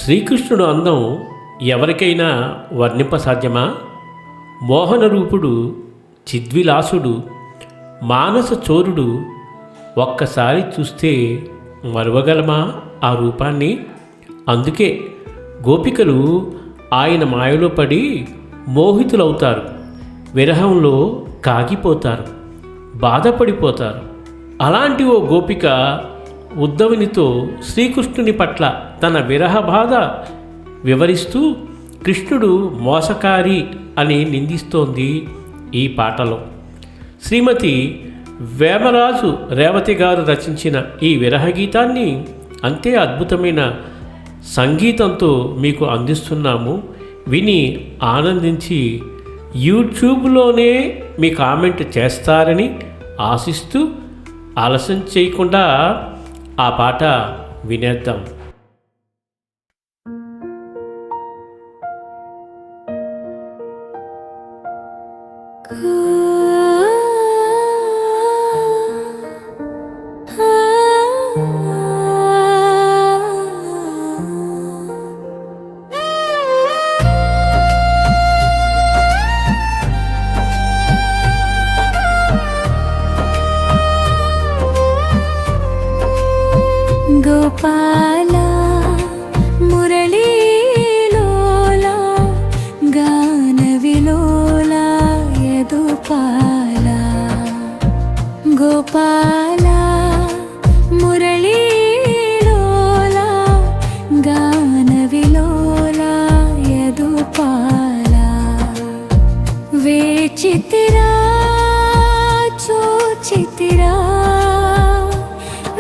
శ్రీకృష్ణుడు అందం ఎవరికైనా వర్ణింపసాధ్యమా? మోహనరూపుడు, చిద్విలాసుడు, మానస చోరుడు. ఒక్కసారి చూస్తే మరువగలమా ఆ రూపాన్ని? అందుకే గోపికలు ఆయన మాయలో పడి మోహితులవుతారు, విరహంలో కాగిపోతారు, బాధపడిపోతారు. అలాంటి ఓ గోపిక ఉద్ధవునితో శ్రీకృష్ణుని పట్ల తన విరహ బాధ వివరిస్తూ కృష్ణుడు మోసకారి అని నిందిస్తోంది ఈ పాటలో. శ్రీమతి వేమరాజు రేవతి గారు రచించిన ఈ విరహ గీతాన్ని అంతే అద్భుతమైన సంగీతంతో మీకు అందిస్తున్నాము. విని ఆనందించి యూట్యూబ్లోనే మీ కామెంట్ చేస్తారని ఆశిస్తూ ఆలస్యం చేయకుండా ఆ పాట వినేద్దాం. గోపాలా మురళీలోలా గాన విలోలా యదుపాలా. గోపాలా మురళీలోలా గాన విలోలా యదుపాలా. వేచితిరా చూచితిరా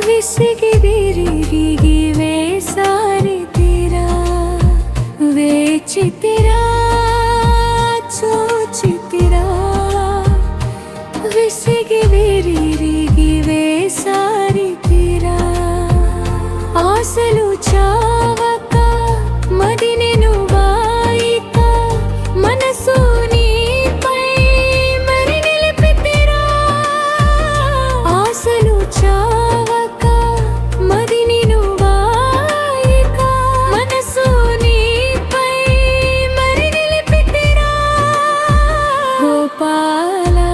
విసిగి విరిగి వేసారితిరా. వేచితిరా చూచితిరా విసిగి విరిగి వేసారితిరా. ఆశలు చావక మదిని నువ్వాయిక మనసు నీపై మరి నిలిపితిరా. ఆశలు చావక మదిని నువ్వాయిక మనసు నీపై మరి నిలిపితిరా. గోపాలా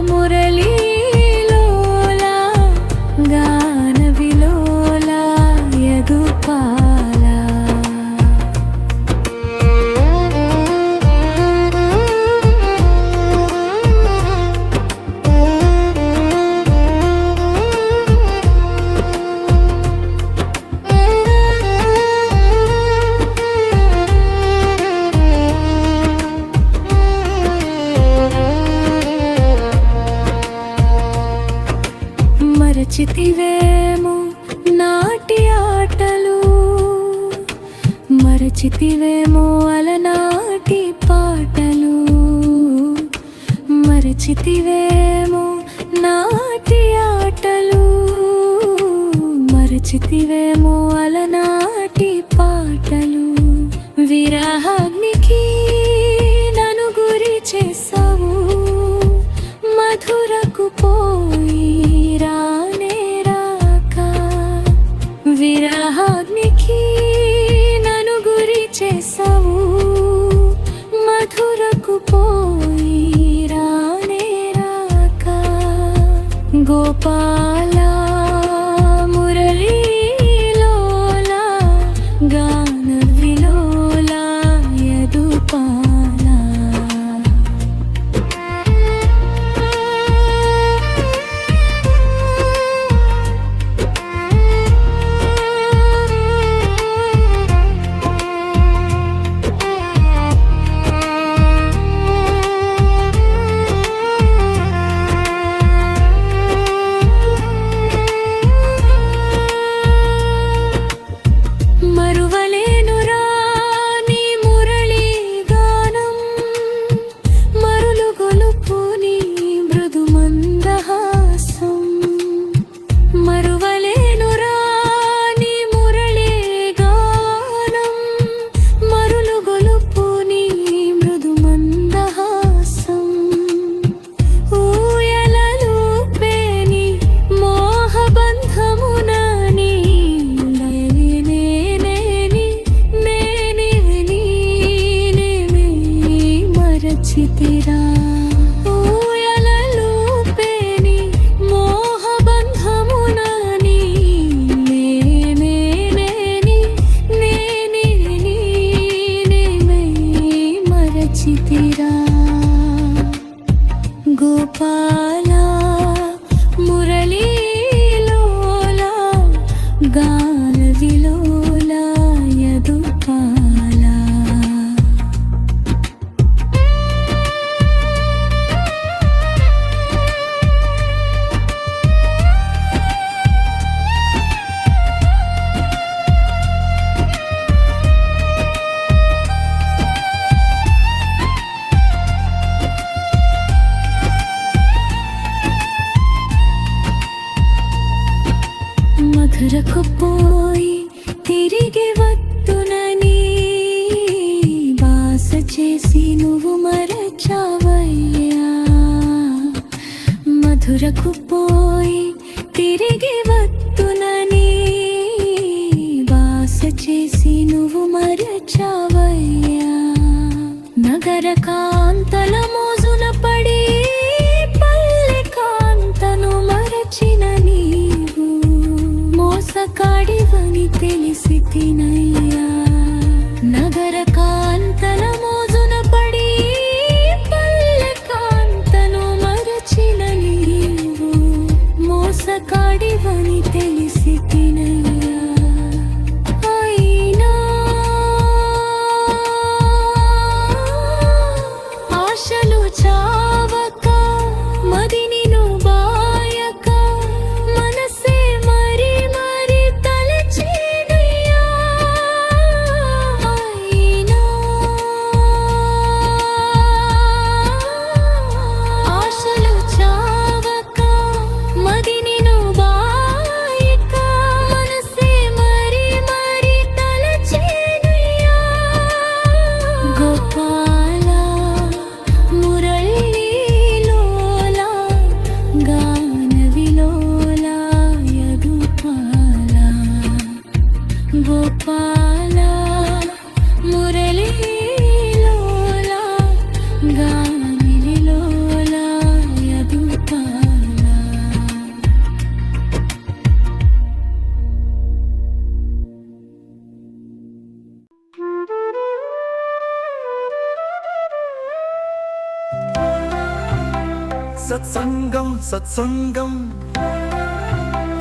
మురళీలోలా గాన విలోలా యదుపాలా. మరచితివేమో నాటి ఆటలు, మరచితివేమో అలనాటి పాటలు. మరచితివేమో నాటి ఆటలు, మరచితివేమో అలనాటి పాటలు. విరహాగ్నికి నన్ను గురి చేసావు, మధురకు పోయి రానే రాక. విరహాగ్నికి నన్ను గురి చేసావు, మధురకు పోయి రానే రాక. గోపాలా మురళీలోలా గాన విలోలా యదుపాలా. మరచితిరా ఊయలలూపేని మోహబంధమునని మరచితిరా గోపాల మురళీలోల గాన విలోల యదుపాల మధురకు పోయి తిరిగి వత్తునని బాస చేసి నువ్వు మరచావయ్యా మధురకు పోయి తిరిగి వత్తునని బాస చేసి నువ్వు మరచావయ్యా నగర కాంతల మోజున పడి పల్లె కాంతను మరచిన నీవు మోసకాడివని తెలిసి తినయ్యా నగర కాంతల మోజున పడి పల్లె కాంతను మరచిన నీవు మోసకాడివని తెలిసి తినయ్యా అయినా ఆశలు చావక మదిని బాయక మనసే మరి మరి తలచేనయ్యా అయినా ఆశలు చావక మదిని బాయక మనసే మరి మరి తలచేనయ్యా గోపాల మురళీలోల గాన విలోల యదుపాల గోపాల మురళీలోల గాన విలోల యదుపాల సత్సంగం సత్సంగం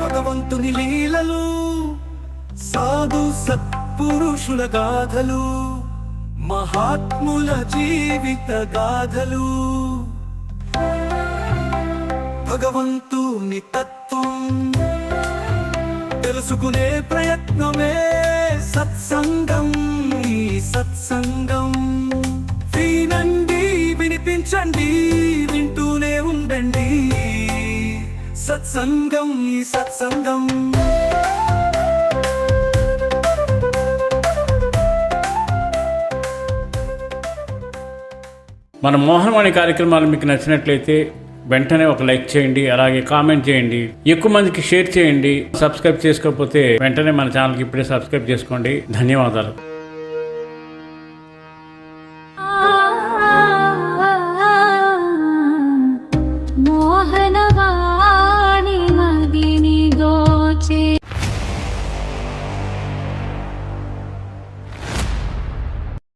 భగవంతుని లీలలు సాధు సత్పురుషుల గాథలు మహాత్ముల జీవిత గాథలు భగవంతుని తత్వం తెలుసుకునే ప్రయత్నమే సత్సంగం ఈ సత్సంగం వినండి వినిపించండి వింటూనే ఉండండి సత్సంగం ఈ సత్సంగం మన మోహనవాణి కార్యక్రమాలు మీకు నచ్చినట్లయితే వెంటనే ఒక లైక్ చేయండి, అలాగే కామెంట్ చేయండి, ఎక్కువ మందికి షేర్ చేయండి. సబ్స్క్రైబ్ చేసుకోకపోతే వెంటనే మన ఛానల్కి ఇప్పుడే సబ్స్క్రైబ్ చేసుకోండి. ధన్యవాదాలు.